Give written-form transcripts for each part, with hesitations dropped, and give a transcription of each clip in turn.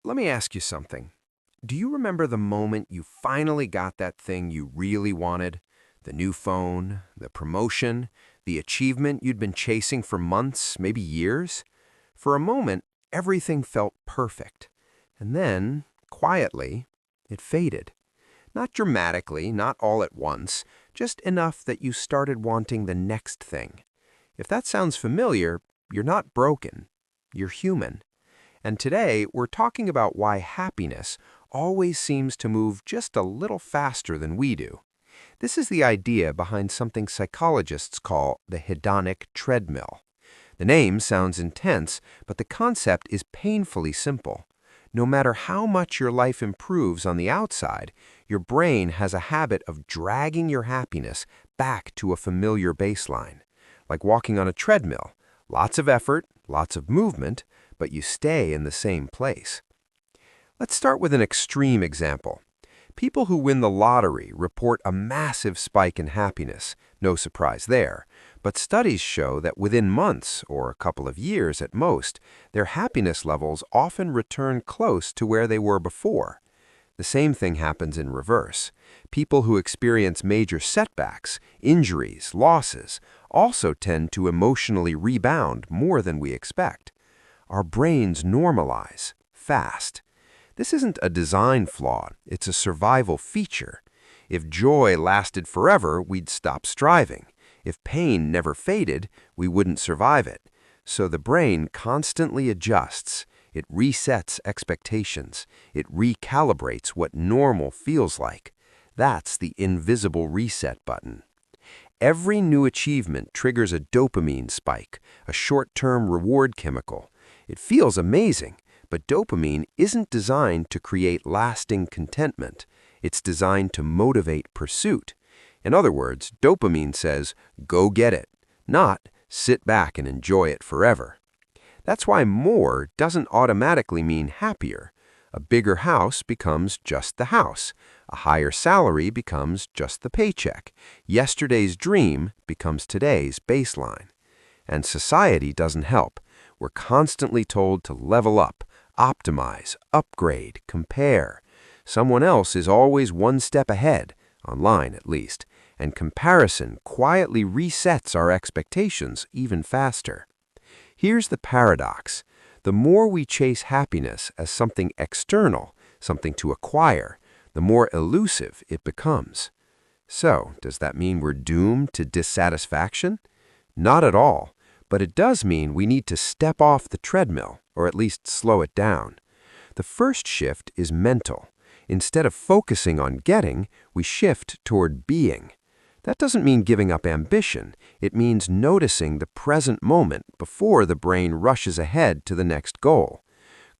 Let me ask you something. Do you remember the moment you finally got that thing you really wanted? The new phone, the promotion, the achievement you'd been chasing for months, maybe years? For a moment, everything felt perfect. And then, quietly, it faded. Not dramatically, not all at once, just enough that you started wanting the next thing. If that sounds familiar, you're not broken. You're human. And today, we're talking about why happiness always seems to move just a little faster than we do. This is the idea behind something psychologists call the hedonic treadmill. The name sounds intense, but the concept is painfully simple. No matter how much your life improves on the outside, your brain has a habit of dragging your happiness back to a familiar baseline. Like walking on a treadmill. Lots of effort, lots of movement, but you stay in the same place. Let's start with an extreme example. People who win the lottery report a massive spike in happiness, no surprise there, but studies show that within months, or a couple of years at most, their happiness levels often return close to where they were before. The same thing happens in reverse. People who experience major setbacks, injuries, losses, also tend to emotionally rebound more than we expect. Our brains normalize fast. This isn't a design flaw, it's a survival feature. If joy lasted forever, we'd stop striving. If pain never faded, we wouldn't survive it. So the brain constantly adjusts. It resets expectations. It recalibrates what normal feels like. That's the invisible reset button. Every new achievement triggers a dopamine spike, a short-term reward chemical. It feels amazing, but dopamine isn't designed to create lasting contentment. It's designed to motivate pursuit. In other words, dopamine says, go get it, not sit back and enjoy it forever. That's why more doesn't automatically mean happier. A bigger house becomes just the house. A higher salary becomes just the paycheck. Yesterday's dream becomes today's baseline. And society doesn't help. We're constantly told to level up, optimize, upgrade, compare. Someone else is always one step ahead, online at least, and comparison quietly resets our expectations even faster. Here's the paradox. The more we chase happiness as something external, something to acquire, the more elusive it becomes. So, does that mean we're doomed to dissatisfaction? Not at all. But it does mean we need to step off the treadmill, or at least slow it down. The first shift is mental. Instead of focusing on getting, we shift toward being. That doesn't mean giving up ambition. It means noticing the present moment before the brain rushes ahead to the next goal.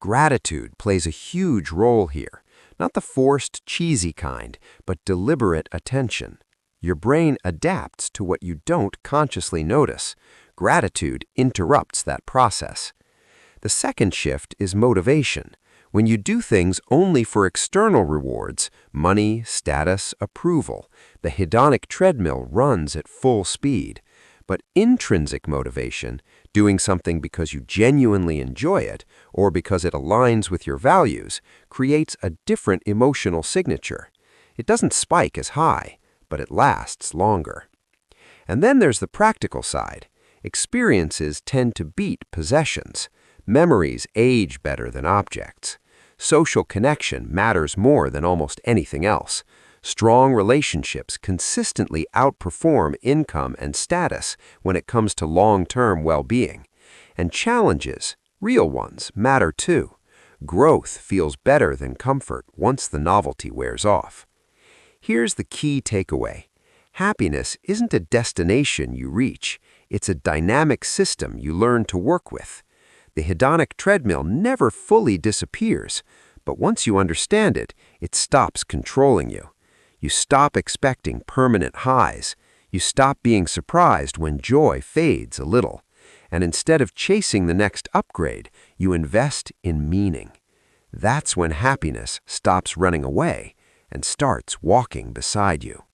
Gratitude plays a huge role here. Not the forced, cheesy kind, but deliberate attention. Your brain adapts to what you don't consciously notice. Gratitude interrupts that process. The second shift is motivation. When you do things only for external rewards, money, status, approval, the hedonic treadmill runs at full speed. But intrinsic motivation, doing something because you genuinely enjoy it or because it aligns with your values, creates a different emotional signature. It doesn't spike as high, but it lasts longer. And then there's the practical side. Experiences tend to beat possessions. Memories age better than objects. Social connection matters more than almost anything else. Strong relationships consistently outperform income and status when it comes to long-term well-being. And challenges, real ones, matter too. Growth feels better than comfort once the novelty wears off. Here's the key takeaway. Happiness isn't a destination you reach. It's a dynamic system you learn to work with. The hedonic treadmill never fully disappears, but once you understand it, it stops controlling you. You stop expecting permanent highs. You stop being surprised when joy fades a little. And instead of chasing the next upgrade, you invest in meaning. That's when happiness stops running away and starts walking beside you.